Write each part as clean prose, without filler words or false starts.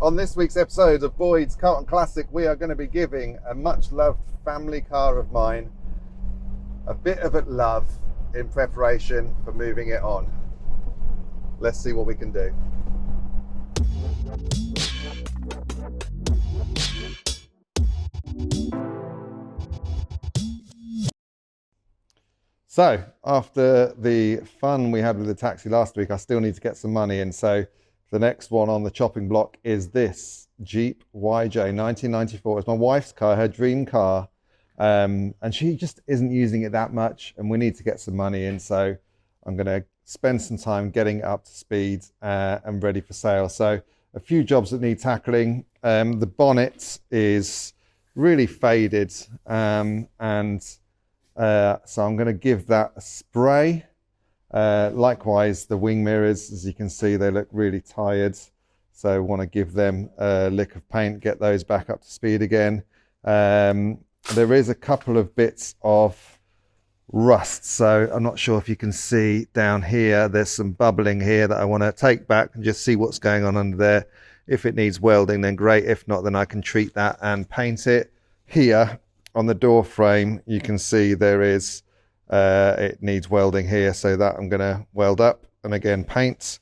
On this week's episode of Boyd's Carlton Classic, we are going to be giving a much loved family car of mine a bit of a love in preparation for moving it on. Let's see what we can do. So after the fun we had with the taxi last week, I still need to get some money in. So the next one on the chopping block is this Jeep YJ 1994. It's my wife's car, her dream car. And she just isn't using it that much, and we need to get some money in. So I'm going to spend some time getting it up to speed and ready for sale. So a few jobs that need tackling. The bonnet is really faded, so I'm going to give that a spray. Likewise, the wing mirrors, as you can see, they look really tired. So I want to give them a lick of paint, get those back up to speed again. There is a couple of bits of rust. So I'm not sure if you can see down here, there's some bubbling here that I want to take back and just see what's going on under there. If it needs welding, then great. If not, then I can treat that and paint it. Here on the door frame, you can see there is, it needs welding here. So that I'm going to weld up and again paint.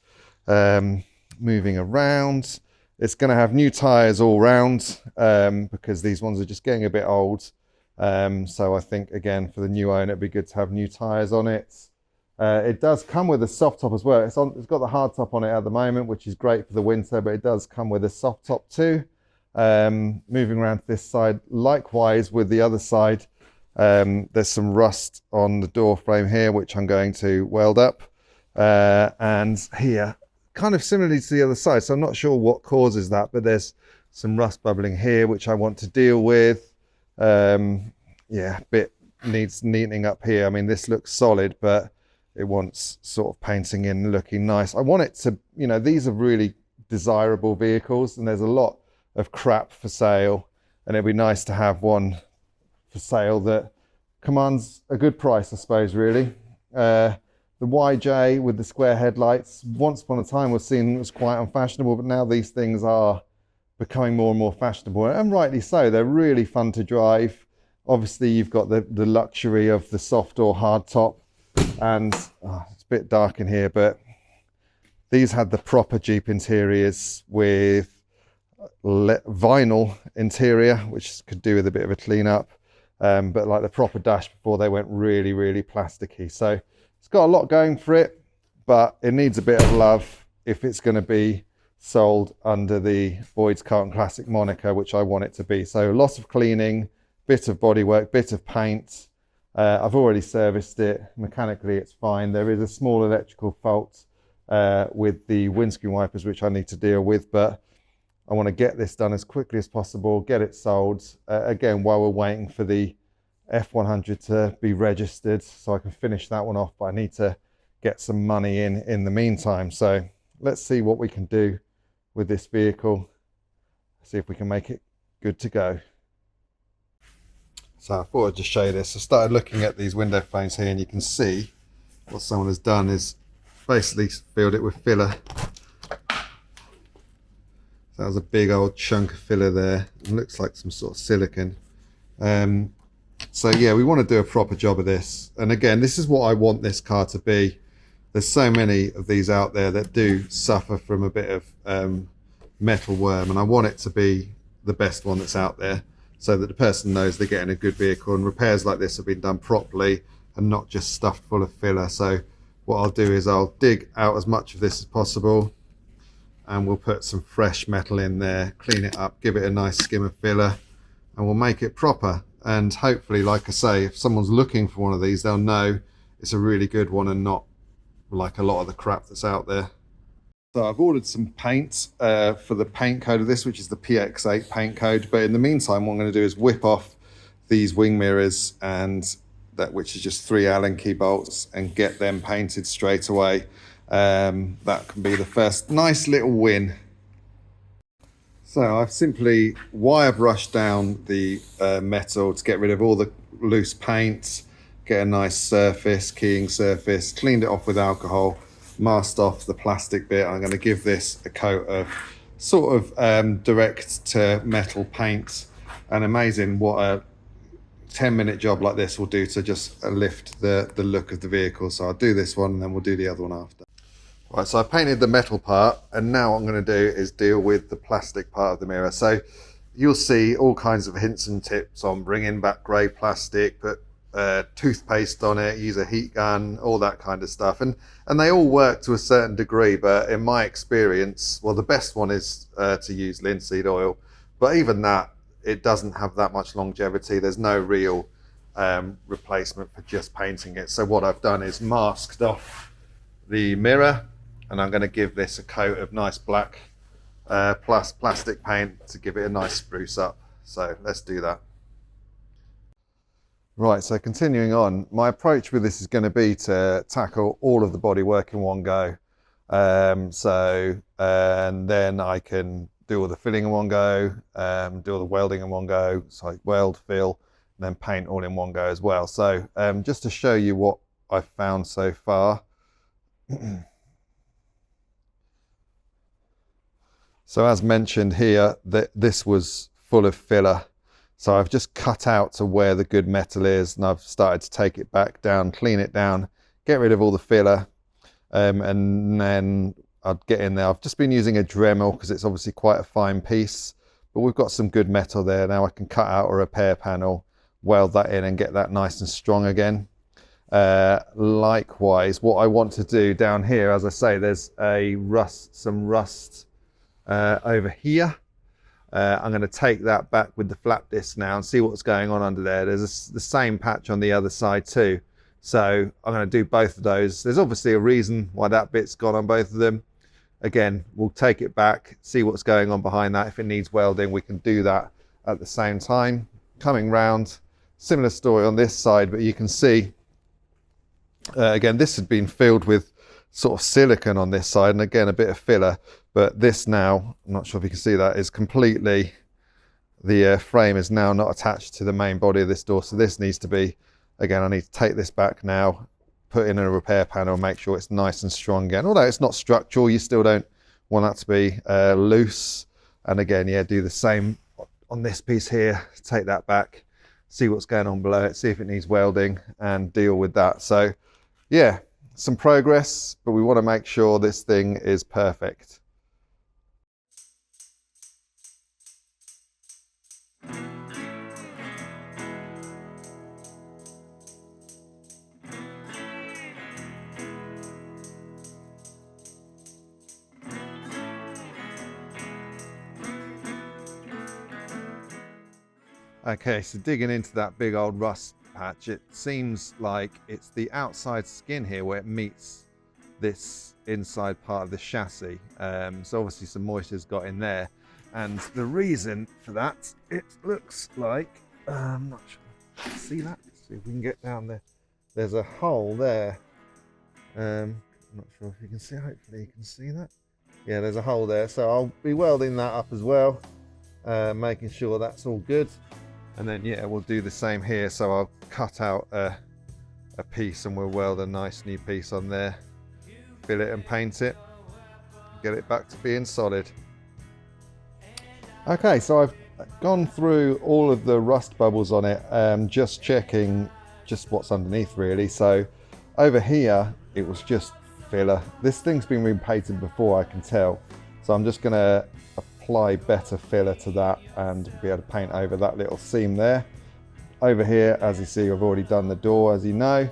Moving around. It's going to have new tyres all round because these ones are just getting a bit old. So I think, again, for the new owner, it'd be good to have new tyres on it. It does come with a soft top as well. It's got the hard top on it at the moment, which is great for the winter, but it does come with a soft top too. Moving around to this side, likewise with the other side, there's some rust on the door frame here, which I'm going to weld up. And here, kind of similarly to the other side, so I'm not sure what causes that, but there's some rust bubbling here which I want to deal with. Yeah, bit needs neatening up here. I mean, this looks solid, but it wants sort of painting in, looking nice. I want it to, you know, these are really desirable vehicles and there's a lot of crap for sale, and it'd be nice to have one for sale that commands a good price, I suppose, really. The YJ with the square headlights, once upon a time was seen as quite unfashionable, but now these things are becoming more and more fashionable, and rightly so. They're really fun to drive. Obviously, you've got the luxury of the soft or hard top, and it's a bit dark in here, but these had the proper Jeep interiors with vinyl interior, which could do with a bit of a clean up, but like the proper dash before they went really, really plasticky. So it's got a lot going for it, but it needs a bit of love if it's going to be sold under the Boyd's Carlton Classic moniker, which I want it to be. So lots of cleaning, bit of bodywork, bit of paint. I've already serviced it. Mechanically, it's fine. There is a small electrical fault with the windscreen wipers, which I need to deal with, but I want to get this done as quickly as possible, get it sold. Again, while we're waiting for the F100 to be registered, so I can finish that one off, but I need to get some money in the meantime. So let's see what we can do with this vehicle, see if we can make it good to go. So I thought I'd just show you this. I started looking at these window frames here, and you can see what someone has done is basically filled it with filler. So that was a big old chunk of filler there. It looks like some sort of silicone. So yeah, we want to do a proper job of this. And again, this is what I want this car to be. There's so many of these out there that do suffer from a bit of metal worm, and I want it to be the best one that's out there, so that the person knows they're getting a good vehicle, and repairs like this have been done properly and not just stuffed full of filler. So what I'll do is I'll dig out as much of this as possible, and we'll put some fresh metal in there, clean it up, give it a nice skim of filler, and we'll make it proper. And hopefully, like I say, if someone's looking for one of these, they'll know it's a really good one and not like a lot of the crap that's out there. So I've ordered some paint for the paint code of this, which is the PX8 paint code. But in the meantime, what I'm going to do is whip off these wing mirrors, and that, which is just 3 Allen key bolts, and get them painted straight away. That can be the first nice little win. So I've simply wire brushed down the metal to get rid of all the loose paint, get a nice surface, keying surface, cleaned it off with alcohol, masked off the plastic bit. I'm going to give this a coat of sort of direct to metal paint, and amazing what a 10-minute job like this will do to just lift the look of the vehicle. So I'll do this one and then we'll do the other one after. Right, so I painted the metal part, and now what I'm going to do is deal with the plastic part of the mirror. So you'll see all kinds of hints and tips on bringing back grey plastic, put toothpaste on it, use a heat gun, all that kind of stuff, and they all work to a certain degree, but in my experience, well, the best one is to use linseed oil, but even that, it doesn't have that much longevity. There's no real replacement for just painting it. So what I've done is masked off the mirror, and I'm going to give this a coat of nice black plus plastic paint to give it a nice spruce up. So let's do that. Right, so continuing on, my approach with this is going to be to tackle all of the bodywork in one go. And then I can do all the filling in one go, do all the welding in one go, so I weld, fill, and then paint all in one go as well. So just to show you what I've found so far. So as mentioned here, this was full of filler. So I've just cut out to where the good metal is, and I've started to take it back down, clean it down, get rid of all the filler, and then I'd get in there. I've just been using a Dremel because it's obviously quite a fine piece, but we've got some good metal there. Now I can cut out a repair panel, weld that in and get that nice and strong again. Likewise, what I want to do down here, as I say, there's some rust over here. I'm going to take that back with the flap disc now and see what's going on under there. There's the same patch on the other side too. So I'm going to do both of those. There's obviously a reason why that bit's gone on both of them. Again, we'll take it back, see what's going on behind that. If it needs welding, we can do that at the same time. Coming round, similar story on this side, but you can see, again, this had been filled with sort of silicone on this side, and again, a bit of filler. But this now, I'm not sure if you can see that, is completely, the frame is now not attached to the main body of this door. So this needs to be, again, I need to take this back now, put in a repair panel, make sure it's nice and strong again. Although it's not structural, you still don't want that to be loose. And again, yeah, do the same on this piece here, take that back, see what's going on below it, see if it needs welding, and deal with that. So yeah, some progress, but we want to make sure this thing is perfect. Okay, so digging into that big old rust patch, it seems like it's the outside skin here where it meets this inside part of the chassis. So obviously some moisture's got in there. And the reason for that, it looks like, I'm not sure, see that? Let's see if we can get down there. There's a hole there. I'm not sure if you can see, hopefully you can see that. Yeah, there's a hole there. So I'll be welding that up as well, making sure that's all good. And then, yeah, we'll do the same here. So I'll cut out a piece and we'll weld a nice new piece on there, fill it and paint it, get it back to being solid. Okay, so I've gone through all of the rust bubbles on it, just checking just what's underneath really. So over here, it was just filler. This thing's been repainted before, I can tell. So I'm just gonna apply better filler to that and be able to paint over that little seam there. Over here, as you see, I've already done the door, as you know.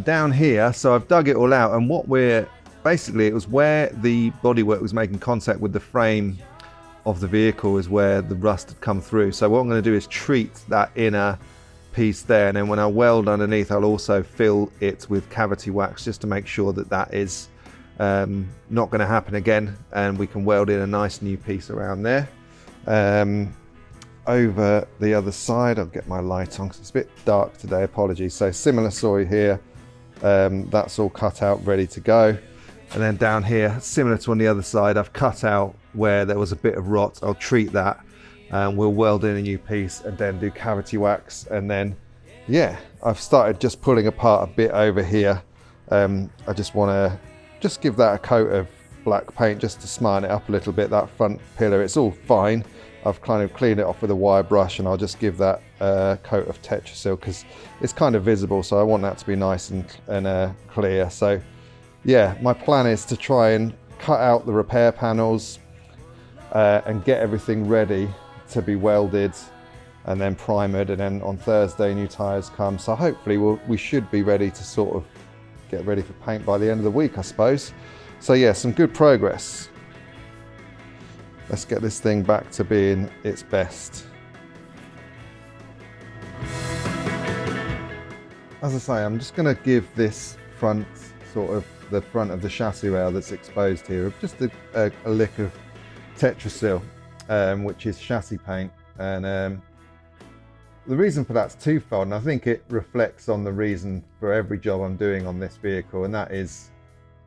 Down here, so I've dug it all out, and what basically, it was where the bodywork was making contact with the frame of the vehicle is where the rust had come through. So what I'm going to do is treat that inner piece there, and then when I weld underneath, I'll also fill it with cavity wax just to make sure that that is not going to happen again, and we can weld in a nice new piece around there. Over the other side, I'll get my light on because it's a bit dark today, apologies. So similar story here, that's all cut out, ready to go. And then down here, similar to on the other side, I've cut out where there was a bit of rot. I'll treat that, and we'll weld in a new piece and then do cavity wax. And then, yeah, I've started just pulling apart a bit over here. I just want to give that a coat of black paint just to smarten it up a little bit. That front pillar, it's all fine. I've kind of cleaned it off with a wire brush, and I'll just give that coat of Tetrasil because it's kind of visible, so I want that to be nice and clear. So yeah, my plan is to try and cut out the repair panels and get everything ready to be welded and then primered, and then on Thursday new tyres come. So hopefully we should be ready to sort of get ready for paint by the end of the week, I suppose. So yeah, some good progress. Let's get this thing back to being its best. As I say, I'm just going to give this front, sort of the front of the chassis rail that's exposed here, just a lick of Tetrasil, which is chassis paint. And the reason for that's twofold, and I think it reflects on the reason for every job I'm doing on this vehicle, and that is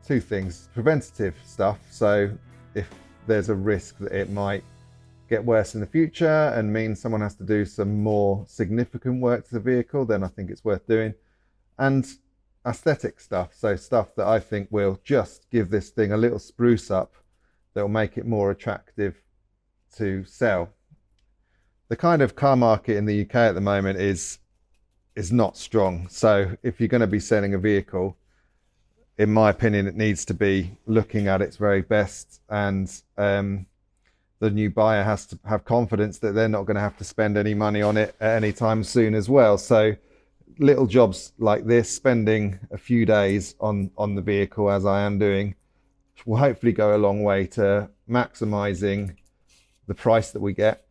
two things: preventative stuff. So if there's a risk that it might get worse in the future and mean someone has to do some more significant work to the vehicle, then I think it's worth doing. And aesthetic stuff, so stuff that I think will just give this thing a little spruce up that will make it more attractive to sell. The kind of car market in the UK at the moment is not strong. So if you're going to be selling a vehicle, in my opinion, it needs to be looking at its very best, and the new buyer has to have confidence that they're not going to have to spend any money on it at any time soon as well. So little jobs like this, spending a few days on the vehicle, as I am doing, will hopefully go a long way to maximizing the price that we get,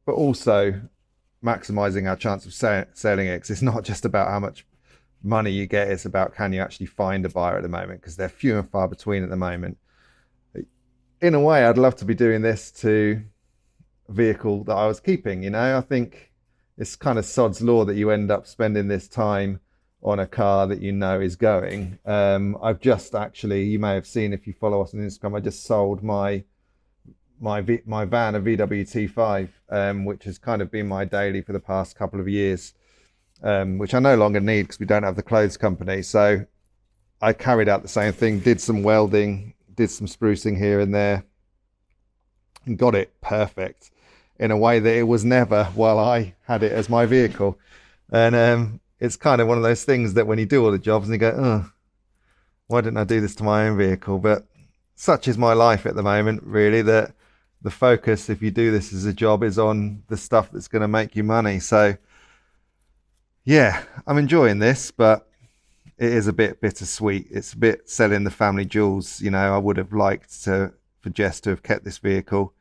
but also maximizing our chance of selling it. Because it's not just about how much money you get, it's about can you actually find a buyer at the moment, because they're few and far between at the moment. In a way, I'd love to be doing this to a vehicle that I was keeping. You know, I think it's kind of sod's law that you end up spending this time on a car that you know is going. I've just actually, you may have seen if you follow us on Instagram, I just sold my van, a VW T5, which has kind of been my daily for the past couple of years. Which I no longer need because we don't have the clothes company. So I carried out the same thing, did some welding, did some sprucing here and there, and got it perfect in a way that it was never while I had it as my vehicle. And it's kind of one of those things that when you do all the jobs and you go, oh, why didn't I do this to my own vehicle? But such is my life at the moment, really, that the focus, if you do this as a job, is on the stuff that's going to make you money. So yeah, I'm enjoying this, but it is a bit bittersweet. It's a bit selling the family jewels. You know, I would have liked for Jess to have kept this vehicle,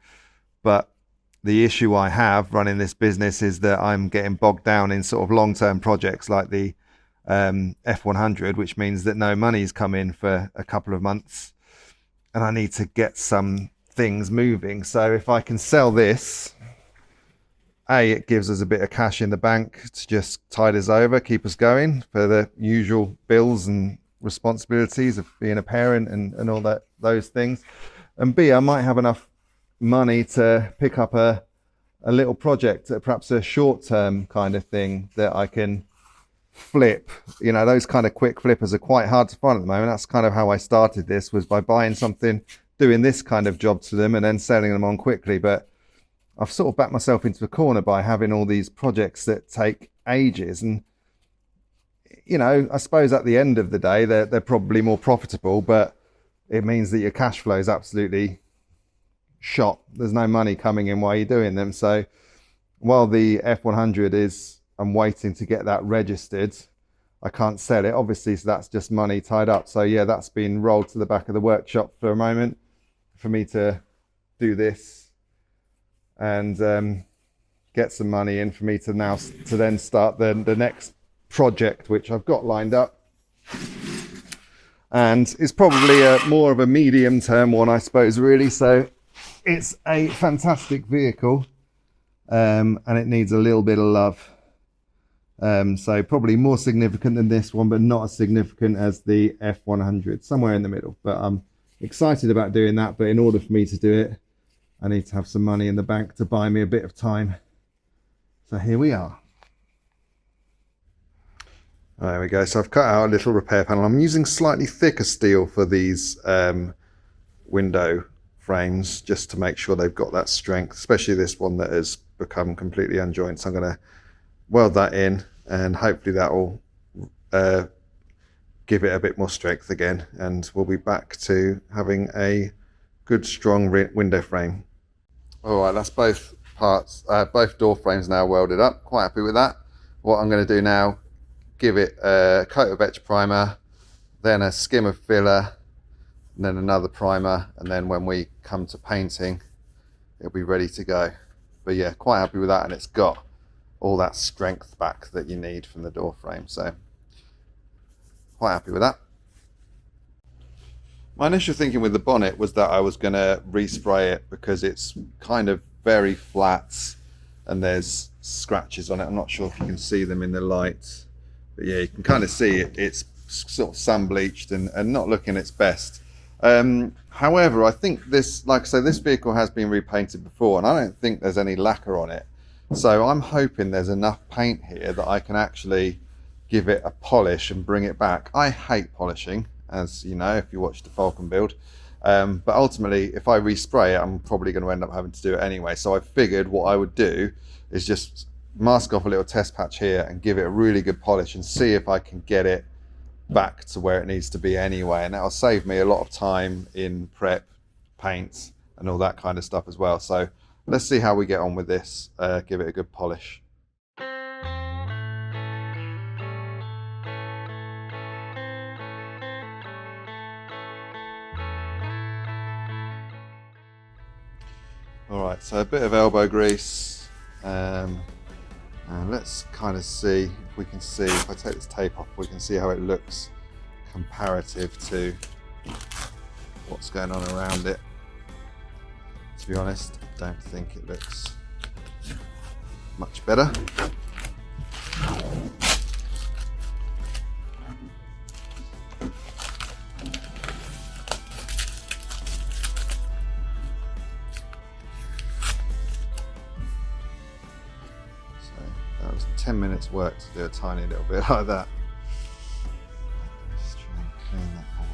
but the issue I have running this business is that I'm getting bogged down in sort of long-term projects like the F100, which means that no money's come in for a couple of months, and I need to get some things moving. So if I can sell this, it gives us a bit of cash in the bank to just tide us over, keep us going for the usual bills and responsibilities of being a parent and all those things. And B, I might have enough money to pick up a little project, perhaps a short-term kind of thing that I can flip. You know, those kind of quick flippers are quite hard to find at the moment. That's kind of how I started this, was by buying something, doing this kind of job to them and then selling them on quickly. But I've sort of backed myself into a corner by having all these projects that take ages. And, you know, I suppose at the end of the day, they're probably more profitable, but it means that your cash flow is absolutely shot. There's no money coming in while you're doing them. So while the F100 is, I'm waiting to get that registered, I can't sell it, obviously, so that's just money tied up. So yeah, that's been rolled to the back of the workshop for a moment for me to do this and get some money in for me to then start the next project, which I've got lined up, and it's probably more of a medium term one, I suppose, really. So it's a fantastic vehicle, and it needs a little bit of love. So probably more significant than this one, but not as significant as the F100, somewhere in the middle. But I'm excited about doing that. But in order for me to do it, I need to have some money in the bank to buy me a bit of time. So here we are. There we go. So I've cut out a little repair panel. I'm using slightly thicker steel for these window frames just to make sure they've got that strength, especially this one that has become completely unjointed. So I'm going to weld that in, and hopefully that will give it a bit more strength again, and we'll be back to having a good strong window frame. All right, that's both parts, both door frames now welded up. Quite happy with that. What I'm going to do now, give it a coat of etch primer, then a skim of filler, and then another primer, and then when we come to painting, it'll be ready to go. But yeah, quite happy with that, and it's got all that strength back that you need from the door frame, so quite happy with that. My initial thinking with the bonnet was that I was going to respray it because it's kind of very flat and there's scratches on it. I'm not sure if you can see them in the light, but yeah, you can kind of see it. It's sort of sun bleached and not looking its best. However, I think this, like I say, this vehicle has been repainted before, and I don't think there's any lacquer on it. So I'm hoping there's enough paint here that I can actually give it a polish and bring it back. I hate polishing, as you know, if you watch the Falcon build. But ultimately, if I respray it, I'm probably going to end up having to do it anyway. So I figured what I would do is just mask off a little test patch here and give it a really good polish and see if I can get it back to where it needs to be anyway. And that'll save me a lot of time in prep, paints, and all that kind of stuff as well. So let's see how we get on with this, give it a good polish. All right, so a bit of elbow grease, and let's kind of see if we can see, if I take this tape off, we can see how it looks comparative to what's going on around it. To be honest, I don't think it looks much better. That was 10 minutes work to do a tiny little bit like that. Let's try and clean that away.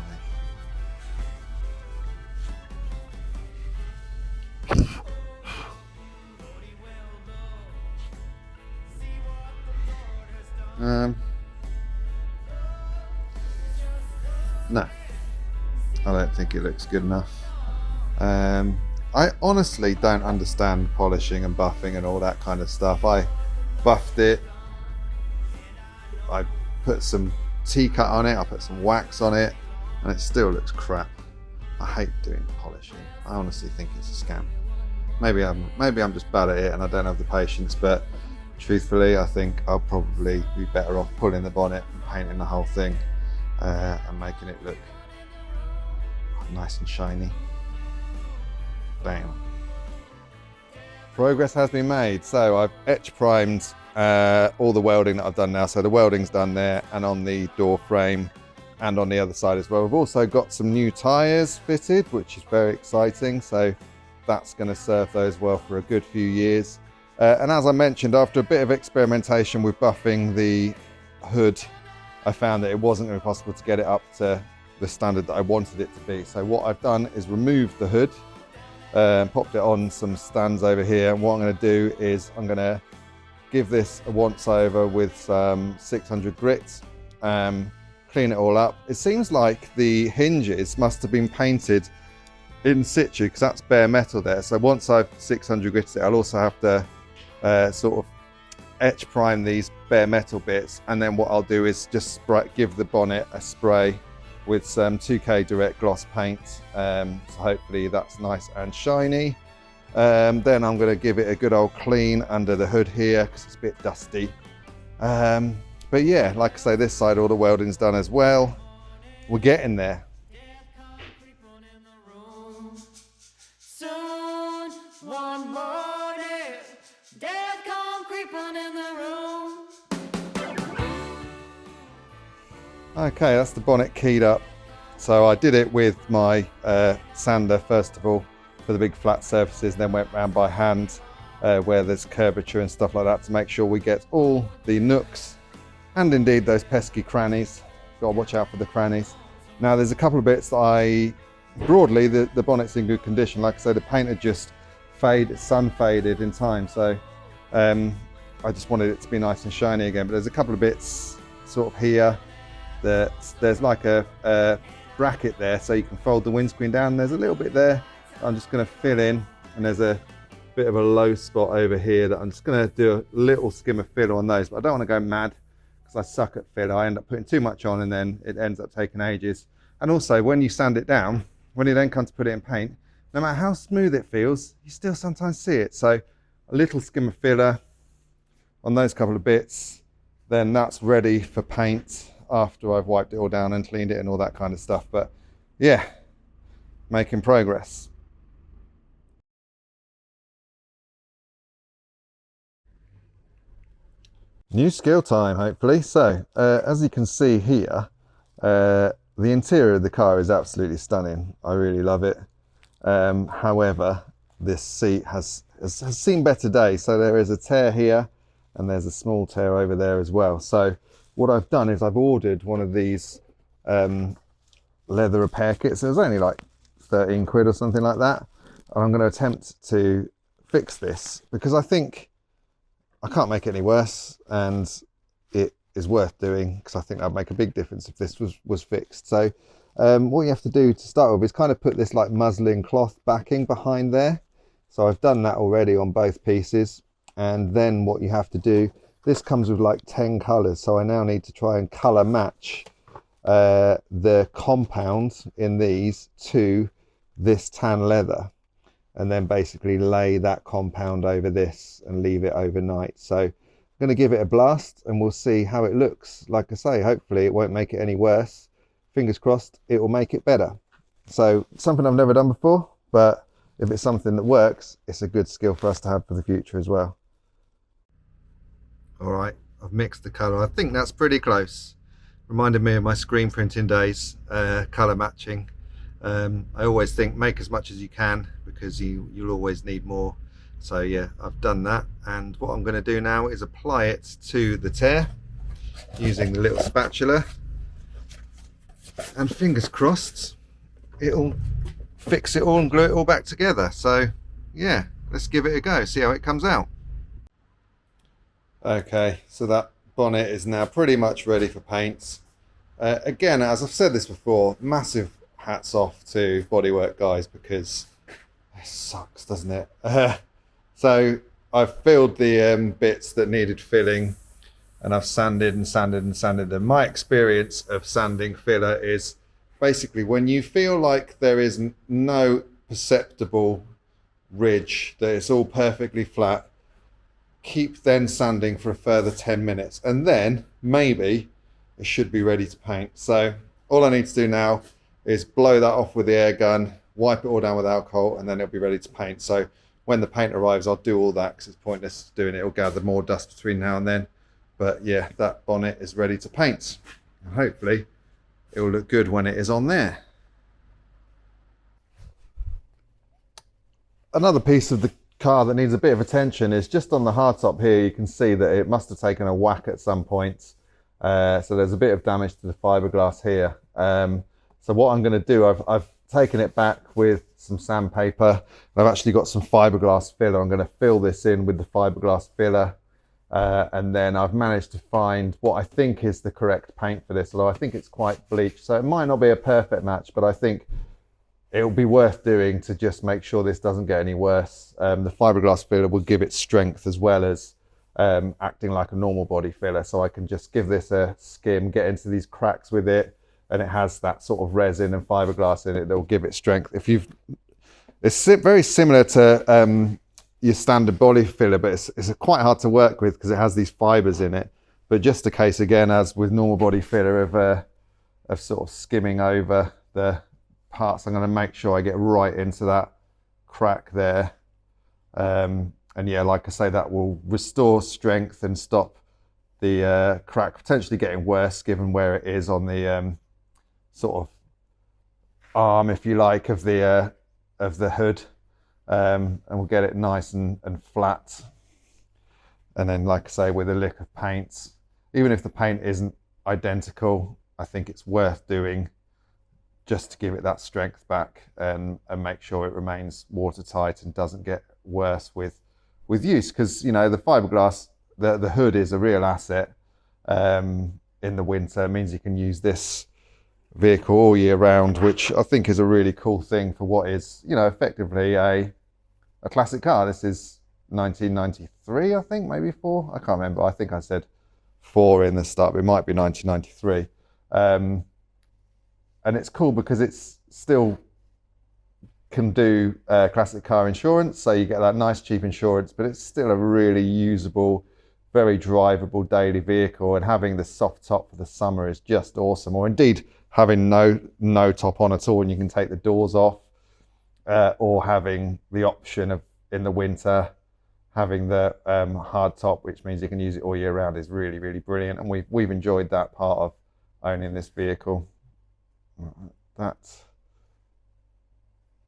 No, I don't think it looks good enough. I honestly don't understand polishing and buffing and all that kind of stuff. I buffed it, I put some T-cut on it, I put some wax on it, and it still looks crap. I hate doing polishing. I honestly think it's a scam. Maybe I'm just bad at it and I don't have the patience, but truthfully I think I'll probably be better off pulling the bonnet and painting the whole thing and making it look nice and shiny. Bam. Progress has been made. So I've etch primed all the welding that I've done now. So the welding's done there and on the door frame and on the other side as well. We've also got some new tyres fitted, which is very exciting. So that's going to serve those well for a good few years. And as I mentioned, after a bit of experimentation with buffing the hood, I found that it wasn't going to be possible to get it up to the standard that I wanted it to be. So what I've done is removed the hood, popped it on some stands over here, and what I'm going to do is I'm going to give this a once over with some 600 grit, clean it all up. It seems like the hinges must have been painted in situ because that's bare metal there. So once I've 600 gritted it, I'll also have to sort of etch prime these bare metal bits, and then what I'll do is just give the bonnet a spray with some 2K direct gloss paint, so hopefully that's nice and shiny. Then I'm going to give it a good old clean under the hood here because it's a bit dusty. But yeah, like I say, this side all the welding's done as well. We're getting there. Soon, one morning, death come creeping in the room. Okay, that's the bonnet keyed up. So I did it with my sander first of all for the big flat surfaces, then went round by hand where there's curvature and stuff like that to make sure we get all the nooks and indeed those pesky crannies. Got to watch out for the crannies. Now there's a couple of bits that I broadly the bonnet's in good condition. Like I said, the paint had just sun faded in time, so I just wanted it to be nice and shiny again. But there's a couple of bits sort of here that there's like a bracket there so you can fold the windscreen down. There's a little bit there I'm just going to fill in, and there's a bit of a low spot over here that I'm just going to do a little skim of filler on those, but I don't want to go mad because I suck at filler. I end up putting too much on and then it ends up taking ages. And also when you sand it down, when you then come to put it in paint, no matter how smooth it feels, you still sometimes see it. So a little skim of filler on those couple of bits, then that's ready for paint after I've wiped it all down and cleaned it and all that kind of stuff. But yeah, making progress. New skill time, hopefully. So as you can see here, the interior of the car is absolutely stunning. I really love it. However, this seat has seen better days. So there is a tear here and there's a small tear over there as well. So what I've done is I've ordered one of these leather repair kits. It was only like 13 quid or something like that. And I'm going to attempt to fix this because I think I can't make it any worse, and it is worth doing because I think that'd make a big difference if this was fixed. So what you have to do to start with is kind of put this like muslin cloth backing behind there. So I've done that already on both pieces. And then what you have to do, this comes with like 10 colors. So I now need to try and color match the compound in these to this tan leather, and then basically lay that compound over this and leave it overnight. So I'm going to give it a blast and we'll see how it looks. Like I say, hopefully it won't make it any worse. Fingers crossed it will make it better. So something I've never done before, but if it's something that works, it's a good skill for us to have for the future as well. All right, I've mixed the color. I think that's pretty close. Reminded me of my screen printing days, color matching. I always think make as much as you can because you'll always need more. So yeah, I've done that, and what I'm going to do now is apply it to the tear using the little spatula, and fingers crossed it'll fix it all and glue it all back together. So yeah, let's give it a go, see how it comes out. Okay, so that bonnet is now pretty much ready for paint. Again, as I've said this before, massive hats off to bodywork guys because it sucks, doesn't it? So I've filled the bits that needed filling, and I've sanded and sanded and sanded. And my experience of sanding filler is basically when you feel like there is no perceptible ridge, that it's all perfectly flat, keep then sanding for a further 10 minutes, and then maybe it should be ready to paint. So all I need to do now is blow that off with the air gun, wipe it all down with alcohol, and then it'll be ready to paint. So when the paint arrives, I'll do all that because it's pointless doing it. It'll gather more dust between now and then. But yeah, that bonnet is ready to paint. And hopefully it will look good when it is on there. Another piece of the car that needs a bit of attention is just on the hardtop here. You can see that it must have taken a whack at some point. So there's a bit of damage to the fiberglass here. So what I'm going to do, I've taken it back with some sandpaper. I've actually got some fiberglass filler. I'm going to fill this in with the fiberglass filler. And then I've managed to find what I think is the correct paint for this, although I think it's quite bleached. So it might not be a perfect match, but I think it'll be worth doing to just make sure this doesn't get any worse. The fiberglass filler will give it strength as well as acting like a normal body filler. So I can just give this a skim, get into these cracks with it, and it has that sort of resin and fiberglass in it that will give it strength. It's very similar to your standard body filler, but it's quite hard to work with because it has these fibers in it. But just a case, again, as with normal body filler, of sort of skimming over the parts. I'm going to make sure I get right into that crack there. And yeah, like I say, that will restore strength and stop the crack potentially getting worse given where it is on the sort of arm, if you like, of the hood. And we'll get it nice and flat. And then, like I say, with a lick of paint, even if the paint isn't identical, I think it's worth doing just to give it that strength back and make sure it remains watertight and doesn't get worse with use. Because, you know, the fiberglass, the hood is a real asset in the winter. It means you can use this vehicle all year round, which I think is a really cool thing for what is, you know, effectively a classic car. This is 1993, I think, maybe 4. I can't remember. I think I said 4 in the start, but it might be 1993. And it's cool because it's still can do classic car insurance, so you get that nice cheap insurance, but it's still a really usable, very drivable daily vehicle. And having the soft top for the summer is just awesome, or indeed having no top on at all, and you can take the doors off, or having the option of, in the winter, having the hard top, which means you can use it all year round, is really, really brilliant. And we've enjoyed that part of owning this vehicle. That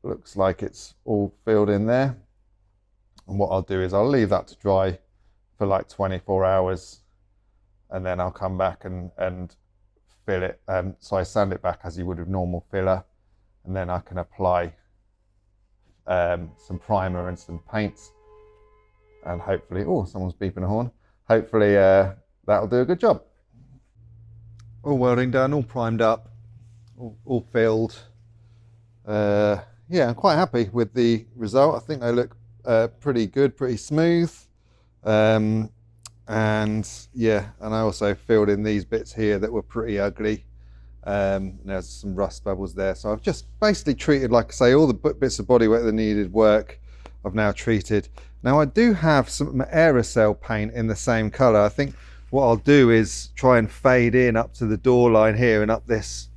looks like it's all filled in there. And what I'll do is I'll leave that to dry for like 24 hours, and then I'll come back and fill it. So I sand it back as you would with normal filler, and then I can apply some primer and some paint, and hopefully, oh, someone's beeping a horn. Hopefully that'll do a good job. All welding done, all primed up, all filled. Yeah, I'm quite happy with the result. I think they look pretty good, pretty smooth. And yeah, and I also filled in these bits here that were pretty ugly. There's some rust bubbles there. So I've just basically treated, like I say, all the bits of bodywork that needed work, I've now treated. Now I do have some aerosol paint in the same color. I think what I'll do is try and fade in up to the door line here and up this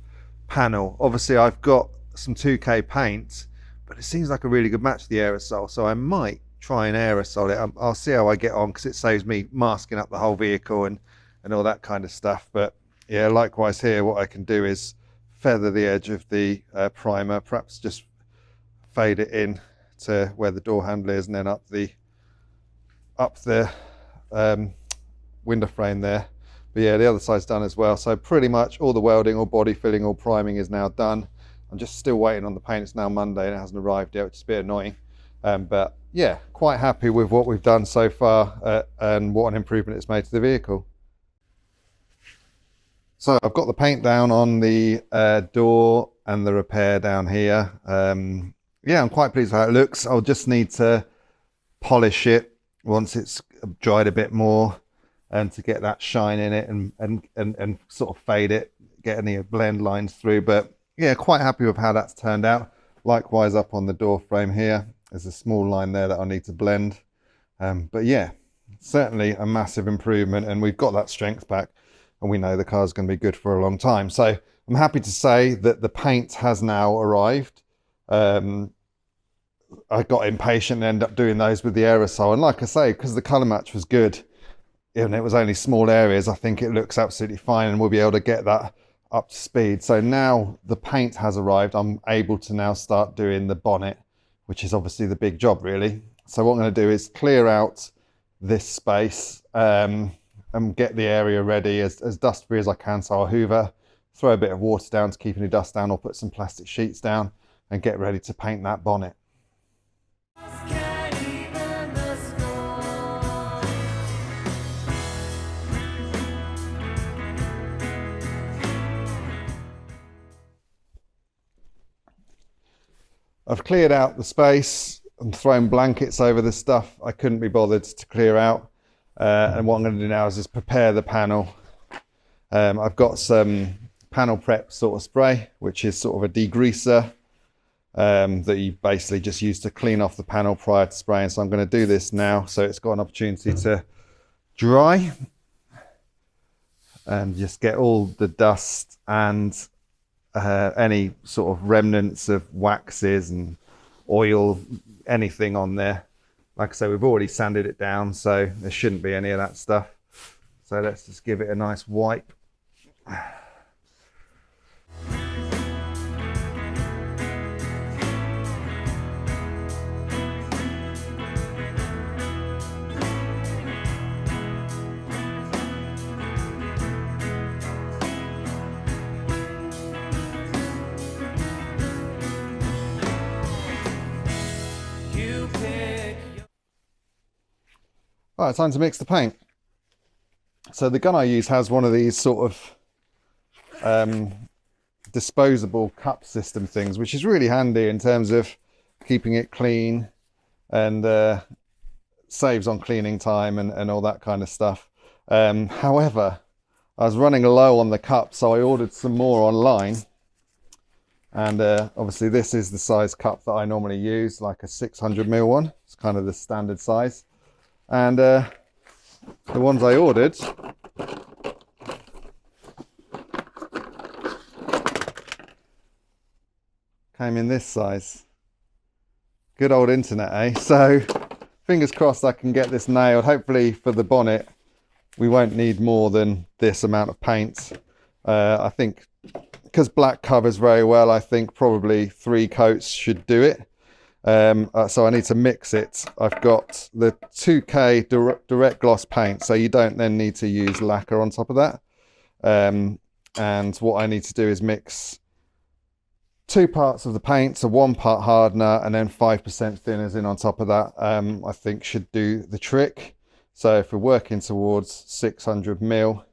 panel. Obviously I've got some 2K paint, but it seems like a really good match, the aerosol. So I might try and aerosol it. I'll see how I get on, because it saves me masking up the whole vehicle and all that kind of stuff. But yeah, likewise here, what I can do is feather the edge of the primer, perhaps just fade it in to where the door handle is, and then up the window frame there. But yeah, the other side's done as well. So pretty much all the welding, all body filling, all priming is now done. I'm just still waiting on the paint. It's now Monday and it hasn't arrived yet, which is a bit annoying. But yeah, quite happy with what we've done so far, and what an improvement it's made to the vehicle. So I've got the paint down on the door and the repair down here. Yeah, I'm quite pleased with how it looks. I'll just need to polish it once it's dried a bit more, and to get that shine in it and sort of fade it, get any blend lines through. But yeah, quite happy with how that's turned out. Likewise up on the door frame here, there's a small line there that I need to blend. But yeah, certainly a massive improvement, and we've got that strength back, and we know the car's going to be good for a long time. So I'm happy to say that the paint has now arrived. I got impatient and ended up doing those with the aerosol. And like I say, because the colour match was good, and it was only small areas, I think it looks absolutely fine, and we'll be able to get that up to speed. So now the paint has arrived, I'm able to now start doing the bonnet, which is obviously the big job really. So what I'm going to do is clear out this space and get the area ready as dust free as I can. So I'll hoover, throw a bit of water down to keep any dust down, or put some plastic sheets down, and get ready to paint that bonnet. I've cleared out the space and thrown blankets over the stuff I couldn't be bothered to clear out. And what I'm going to do now is just prepare the panel. I've got some panel prep sort of spray, which is sort of a degreaser that you basically just use to clean off the panel prior to spraying. So I'm going to do this now, so it's got an opportunity to dry and just get all the dust and any sort of remnants of waxes and oil, anything on there. Like I say, we've already sanded it down, so there shouldn't be any of that stuff. So let's just give it a nice wipe. Right, time to mix the paint. So the gun I use has one of these sort of disposable cup system things, which is really handy in terms of keeping it clean and saves on cleaning time and all that kind of stuff. However, I was running low on the cup, so I ordered some more online. And obviously this is the size cup that I normally use, like a 600ml one. It's kind of the standard size. And the ones I ordered came in this size. Good old internet, eh? So fingers crossed I can get this nailed. Hopefully for the bonnet we won't need more than this amount of paint. I think because black covers very well, I think probably 3 coats should do it. So I need to mix it. I've got the 2K direct gloss paint, so you don't then need to use lacquer on top of that. And what I need to do is mix 2 parts of the paint, so 1 part hardener and then 5% thinners in on top of that. I think should do the trick. So if we're working towards 600ml,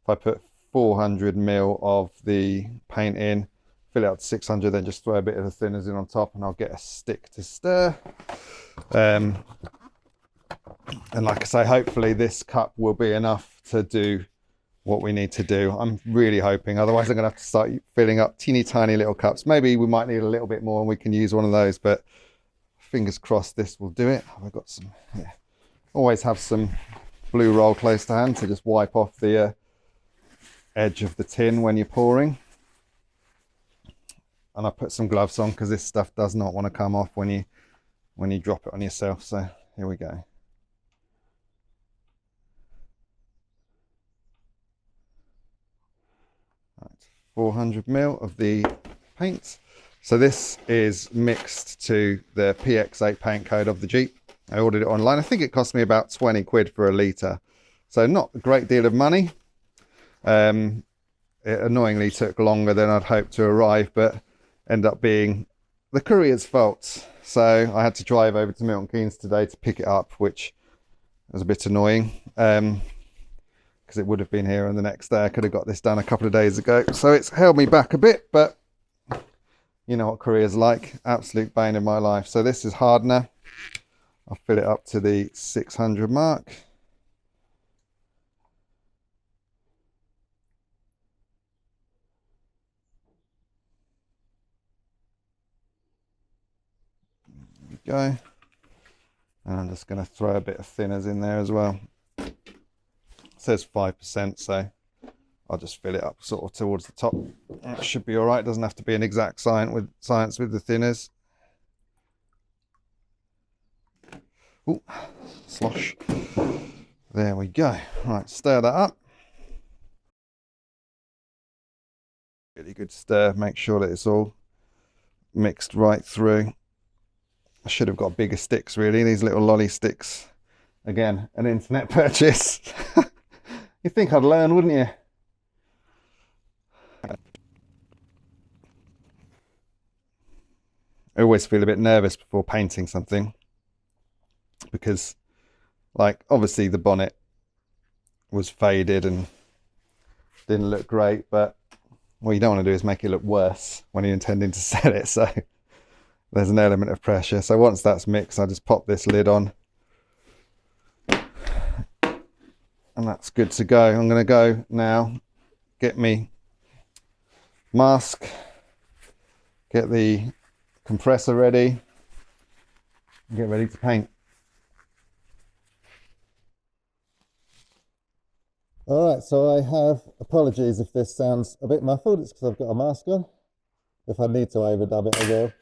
if I put 400ml of the paint in, fill it up to 600, then just throw a bit of the thinners in on top and I'll get a stick to stir. And like I say, hopefully this cup will be enough to do what we need to do. I'm really hoping, otherwise I'm gonna have to start filling up teeny tiny little cups. Maybe we might need a little bit more and we can use one of those, but fingers crossed this will do it. I've got some, yeah. Always have some blue roll close to hand to just wipe off the edge of the tin when you're pouring. And I put some gloves on because this stuff does not want to come off when you drop it on yourself. So here we go. Right, 400ml of the paint. So this is mixed to the PX8 paint code of the Jeep. I ordered it online. I think it cost me about 20 quid for a litre. So not a great deal of money. It annoyingly took longer than I'd hoped to arrive, but ended up being the courier's fault. So I had to drive over to Milton Keynes today to pick it up, which was a bit annoying because it would have been here on the next day. I could have got this done a couple of days ago. So it's held me back a bit, but you know what courier's like, absolute bane of my life. So this is hardener. I'll fill it up to the 600 mark. There we go. And I'm just going to throw a bit of thinners in there as well. It says 5%, so I'll just fill it up sort of towards the top. That should be all right. It doesn't have to be an exact science with the thinners. Ooh, slosh. There we go. Right, stir that up. Really good stir. Make sure that it's all mixed right through. I should have got bigger sticks, really. These little lolly sticks. Again, an internet purchase. You'd think I'd learn, wouldn't you? I always feel a bit nervous before painting something, because like obviously the bonnet was faded and didn't look great, but what you don't want to do is make it look worse when you're intending to sell it. So there's an element of pressure. So once that's mixed, I just pop this lid on and that's good to go. I'm going to go now, get me mask, get the compressor ready, get ready to paint. All right, so I have, apologies if this sounds a bit muffled, it's because I've got a mask on. If I need to overdub it, I will.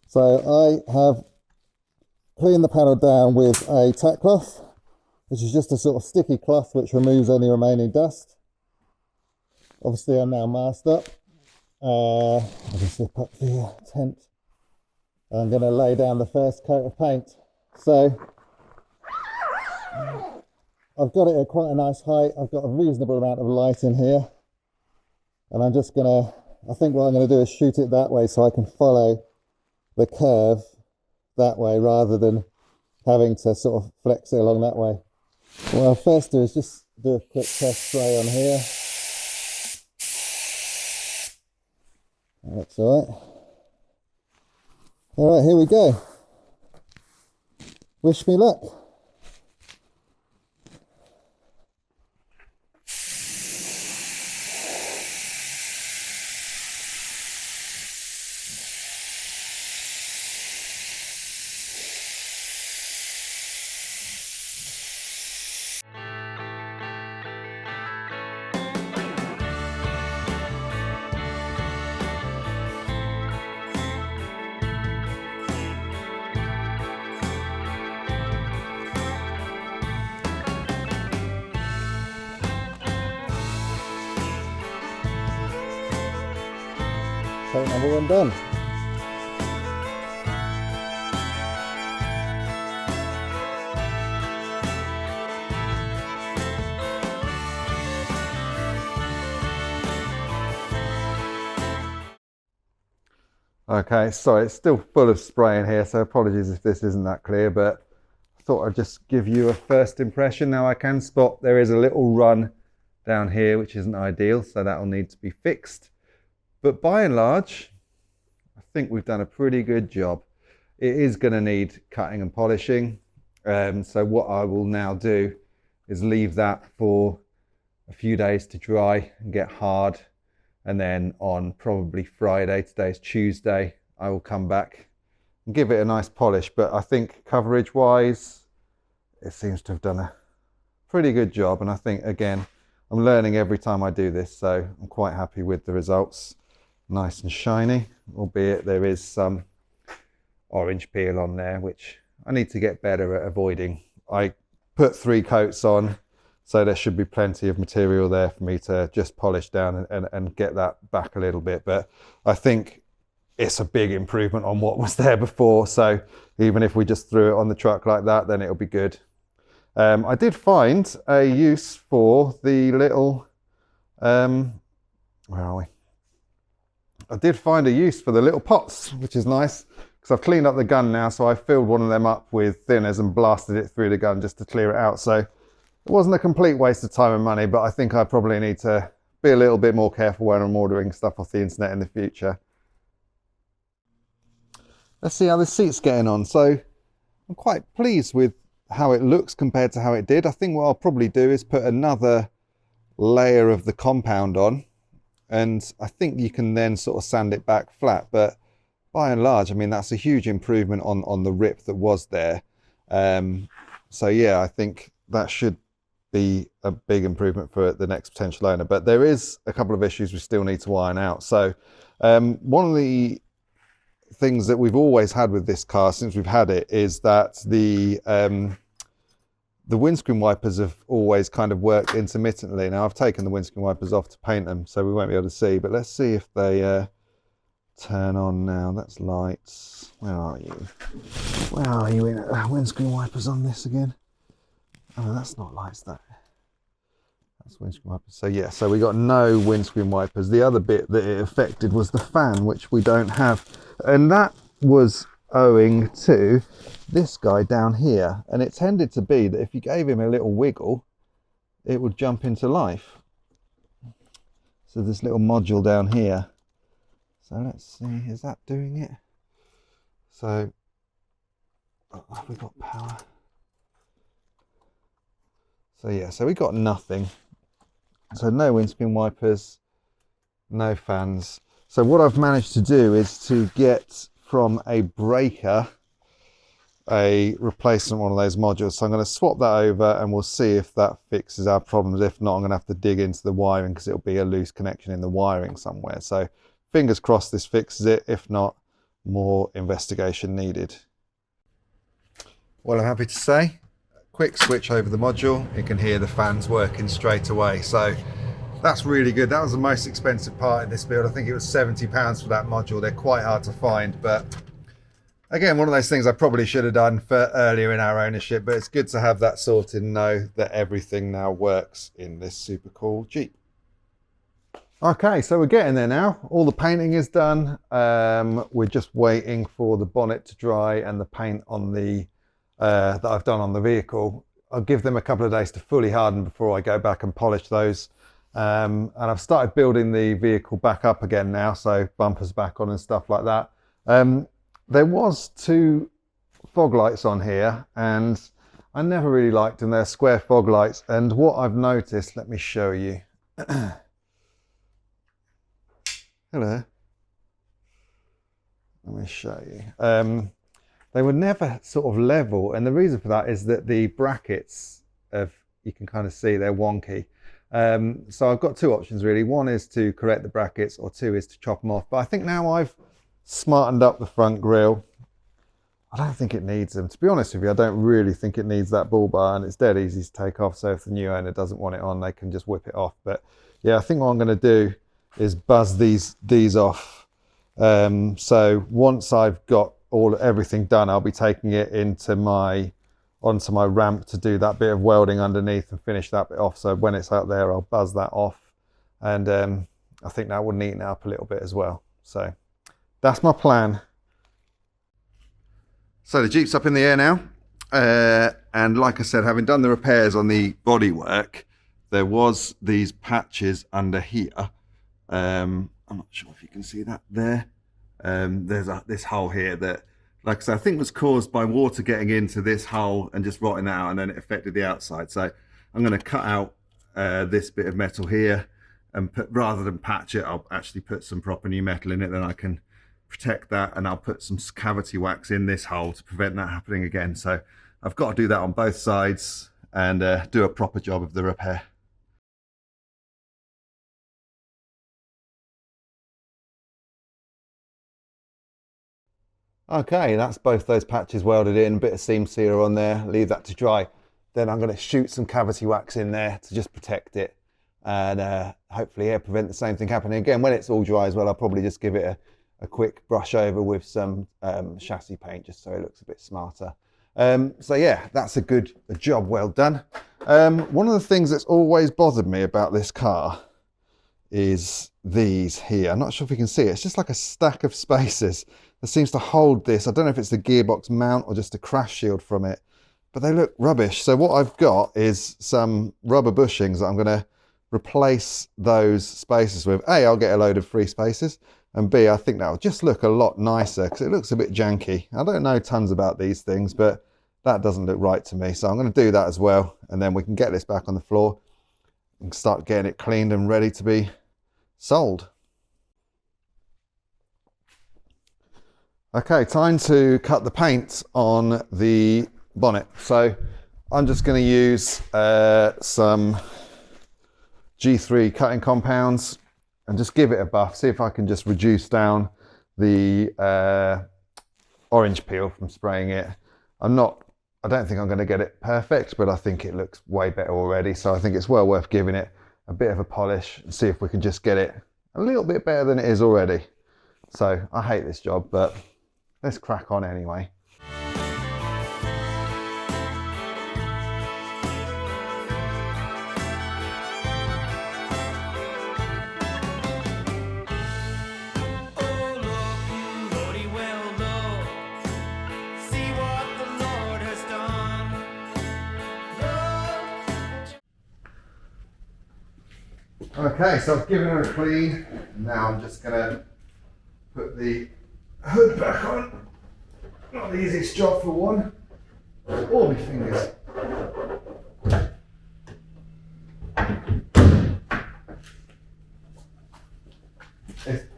So I have cleaned the panel down with a tack cloth, which is just a sort of sticky cloth which removes any remaining dust. Obviously I'm now masked up. I'll just zip up the tent. I'm going to lay down the first coat of paint. So I've got it at quite a nice height. I've got a reasonable amount of light in here. And I'm just going to, I think what I'm going to do is shoot it that way so I can follow the curve that way rather than having to sort of flex it along that way. What I'll first do is just do a quick test spray on here. That looks alright. Alright, here we go. Wish me luck. Paint number one done. Okay, sorry, it's still full of spray in here, so apologies if this isn't that clear, but I thought I'd just give you a first impression. Now I can spot there is a little run down here, which isn't ideal, so that will need to be fixed. But by and large, I think we've done a pretty good job. It is going to need cutting and polishing. So what I will now do is leave that for a few days to dry and get hard. And then on probably Friday, today's Tuesday, I will come back and give it a nice polish. But I think coverage wise, it seems to have done a pretty good job. And I think, again, I'm learning every time I do this, so I'm quite happy with the results. Nice and shiny, albeit there is some orange peel on there, which I need to get better at avoiding. I put 3 coats on, so there should be plenty of material there for me to just polish down and get that back a little bit. But I think it's a big improvement on what was there before. So even if we just threw it on the truck like that, then it'll be good. I did find a use for the little, where are we? I did find a use for the little pots, which is nice, because I've cleaned up the gun now, so I filled one of them up with thinners and blasted it through the gun just to clear it out. So it wasn't a complete waste of time and money, but I think I probably need to be a little bit more careful when I'm ordering stuff off the internet in the future. Let's see how this seat's getting on. So I'm quite pleased with how it looks compared to how it did. I think what I'll probably do is put another layer of the compound on, and I think you can then sort of sand it back flat. But by and large, I mean, that's a huge improvement on the rip that was there. So yeah, I think that should be a big improvement for the next potential owner. But there is a couple of issues we still need to iron out. So one of the things that we've always had with this car since we've had it is that the windscreen wipers have always kind of worked intermittently. Now I've taken the windscreen wipers off to paint them, so we won't be able to see, but let's see if they turn on now. That's lights. Where are you? Where are you in windscreen wipers on this again? Oh, that's not lights, that's windscreen wipers. So yeah, so we got no windscreen wipers. The other bit that it affected was the fan, which we don't have, and that was owing to this guy down here. And it tended to be that if you gave him a little wiggle, it would jump into life. So this little module down here. So let's see, is that doing it? So have we got power? So yeah, so we got nothing. So no windscreen wipers, no fans. So what I've managed to do is to get from a breaker a replacement one of those modules. So I'm going to swap that over and we'll see if that fixes our problems. If not, I'm going to have to dig into the wiring because it'll be a loose connection in the wiring somewhere. So fingers crossed this fixes it. If not, more investigation needed. Well, I'm happy to say, quick switch over the module. You can hear the fans working straight away. So that's really good. That was the most expensive part in this build. I think it was £70 for that module. They're quite hard to find, but again, one of those things I probably should have done for earlier in our ownership, but it's good to have that sorted and know that everything now works in this super cool Jeep. Okay, so we're getting there now. All the painting is done. We're just waiting for the bonnet to dry and the paint on the that I've done on the vehicle. I'll give them a couple of days to fully harden before I go back and polish those. And I've started building the vehicle back up again now, so bumpers back on and stuff like that. There was 2 fog lights on here, and I never really liked them. They're square fog lights, and what I've noticed, let me show you. Hello. Let me show you. They were never sort of level, and the reason for that is that the brackets you can kind of see they're wonky. So I've got 2 options really. One is to correct the brackets, or 2 is to chop them off. But I think now I've smartened up the front grille, I don't think it needs them. To be honest with you, I don't really think it needs that bull bar, and it's dead easy to take off. So if the new owner doesn't want it on, they can just whip it off. But yeah, I think what I'm going to do is buzz these off. So once I've got everything done, I'll be taking it onto my ramp to do that bit of welding underneath and finish that bit off. So when it's out there, I'll buzz that off, and I think that will neaten it up a little bit as well. So that's my plan. So the Jeep's up in the air now, and like I said, having done the repairs on the bodywork, there was these patches under here. I'm not sure if you can see that there. There's this hole here that, like I said, I think was caused by water getting into this hole and just rotting out, and then it affected the outside. So I'm going to cut out this bit of metal here, and rather than patch it, I'll actually put some proper new metal in it. Then I can protect that, and I'll put some cavity wax in this hole to prevent that happening again. So I've got to do that on both sides and do a proper job of the repair. Okay, that's both those patches welded in, a bit of seam sealer on there, leave that to dry. Then I'm going to shoot some cavity wax in there to just protect it, and hopefully prevent the same thing happening again. When it's all dry as well, I'll probably just give it a quick brush over with some chassis paint, just so it looks a bit smarter. So yeah, that's a job well done. One of the things that's always bothered me about this car is these here. I'm not sure if you can see it. It's just like a stack of spacers that seems to hold this. I don't know if it's the gearbox mount or just a crash shield from it, but they look rubbish. So what I've got is some rubber bushings that I'm going to replace those spacers with. A, I'll get a load of free spacers, and B, I think that'll just look a lot nicer because it looks a bit janky. I don't know tons about these things, but that doesn't look right to me. So I'm going to do that as well, and then we can get this back on the floor and start getting it cleaned and ready to be sold. Okay, time to cut the paint on the bonnet. So I'm just going to use some G3 cutting compounds and just give it a buff, see if I can just reduce down the orange peel from spraying it. I don't think I'm going to get it perfect, but I think it looks way better already. So I think it's well worth giving it a bit of a polish and see if we can just get it a little bit better than it is already. So I hate this job, but let's crack on anyway. Okay, so I've given her a clean. Now I'm just going to put the hood back on. Not the easiest job for one. All my fingers.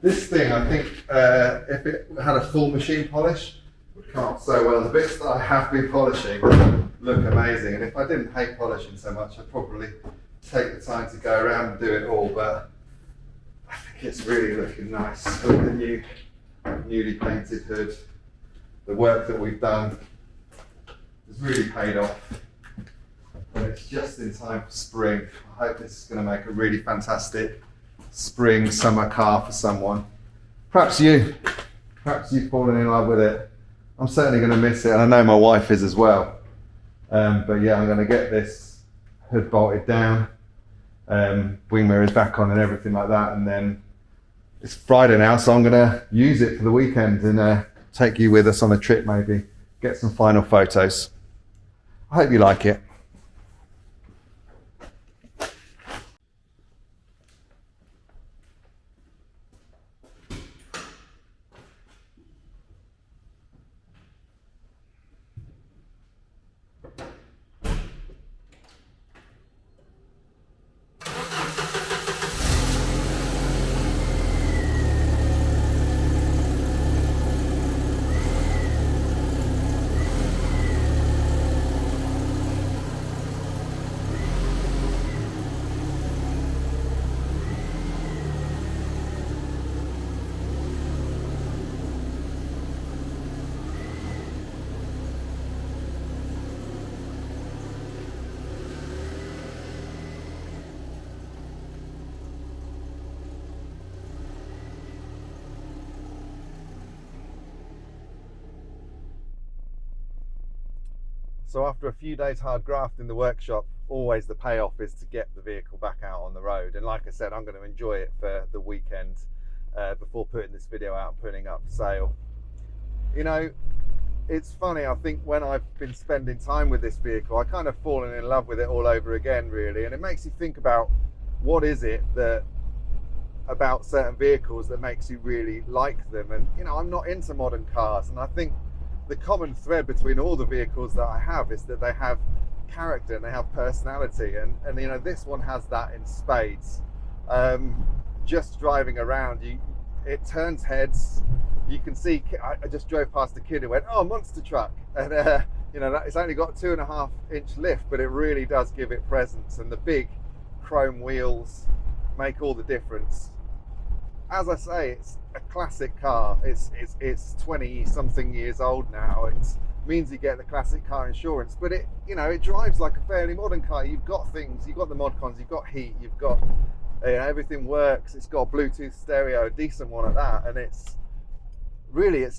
This thing, I think, if it had a full machine polish, would come up so well. The bits that I have been polishing look amazing, and if I didn't hate polishing so much, I'd probably take the time to go around and do it all, but I think it's really looking nice with the newly painted hood. The work that we've done has really paid off, and it's just in time for spring. I hope this is going to make a really fantastic spring summer car for someone. Perhaps you've fallen in love with it. I'm certainly going to miss it, and I know my wife is as well. But yeah, I'm going to get this hood bolted down, wing mirrors back on and everything like that, and then it's Friday now, so I'm going to use it for the weekend and take you with us on a trip, maybe get some final photos. I hope you like it. So after a few days hard graft in the workshop, always the payoff is to get the vehicle back out on the road. And like I said, I'm going to enjoy it for the weekend before putting this video out and putting it up for sale. You know, it's funny, I think when I've been spending time with this vehicle, I kind of fallen in love with it all over again, really. And it makes you think about what is it that about certain vehicles that makes you really like them. And you know, I'm not into modern cars, and I think the common thread between all the vehicles that I have is that they have character and they have personality, and you know, this one has that in spades. Just driving around, it turns heads. You can see, I just drove past a kid who went, "Oh, monster truck," and you know, it's only got 2.5-inch lift, but it really does give it presence, and the big chrome wheels make all the difference. As I say, it's a classic car. It's 20 something years old now. It means you get the classic car insurance, but it, you know, it drives like a fairly modern car. You've got things, you've got the mod cons, you've got heat, you've got, you know, everything works. It's got a Bluetooth stereo, a decent one at that, and it's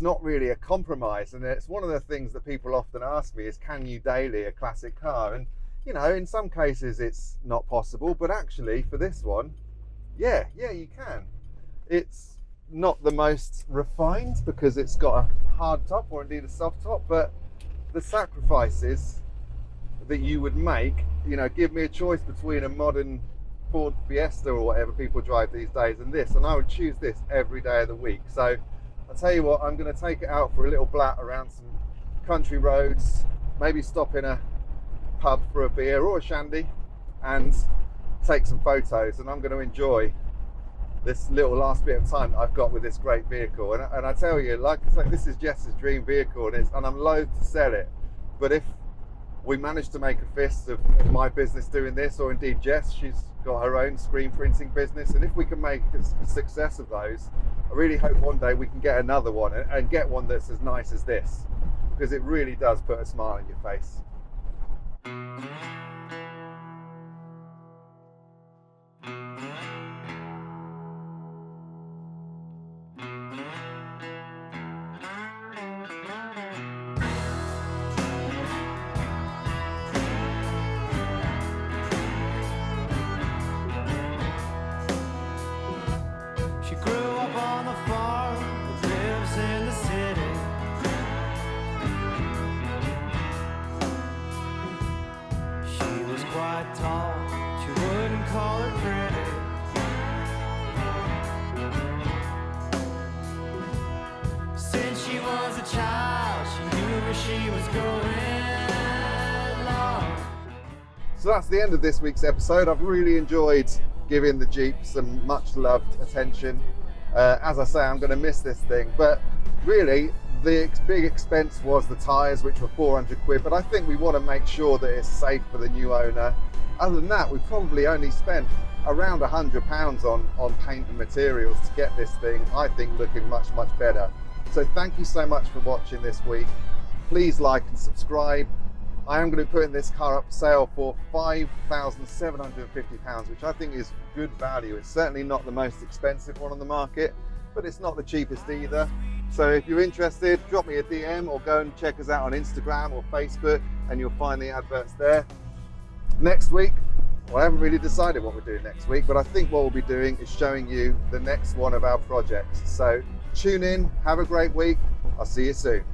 not really a compromise. And it's one of the things that people often ask me is, can you daily a classic car? And you know, in some cases it's not possible, but actually for this one, yeah, you can. It's not the most refined because it's got a hard top or indeed a soft top, but the sacrifices that you would make, you know, give me a choice between a modern Ford Fiesta or whatever people drive these days and this, and I would choose this every day of the week. So I'll tell you what, I'm going to take it out for a little blat around some country roads, maybe stop in a pub for a beer or a shandy and take some photos, and I'm going to enjoy this little last bit of time that I've got with this great vehicle. And I tell you, like I say, this is Jess's dream vehicle, and I'm loath to sell it, but if we manage to make a fist of my business doing this, or indeed Jess, she's got her own screen printing business, and if we can make a success of those, I really hope one day we can get another one and get one that's as nice as this, because it really does put a smile on your face. She grew up on the farm, but lives in the city. She was quite tall, she wouldn't call her pretty. Since she was a child, she knew where she was going long. So that's the end of this week's episode. I've really enjoyed giving the Jeep some much loved attention. As I say, I'm going to miss this thing, but really the big expense was the tyres, which were 400 quid, but I think we want to make sure that it's safe for the new owner. Other than that, we probably only spent around £100 on paint and materials to get this thing, I think, looking much better. So thank you so much for watching this week. Please like and subscribe. I am going to be putting this car up for sale for £5,750, which I think is good value. It's certainly not the most expensive one on the market, but it's not the cheapest either. So if you're interested, drop me a DM or go and check us out on Instagram or Facebook, and you'll find the adverts there. Next week, well, I haven't really decided what we're doing next week, but I think what we'll be doing is showing you the next one of our projects. So tune in, have a great week. I'll see you soon.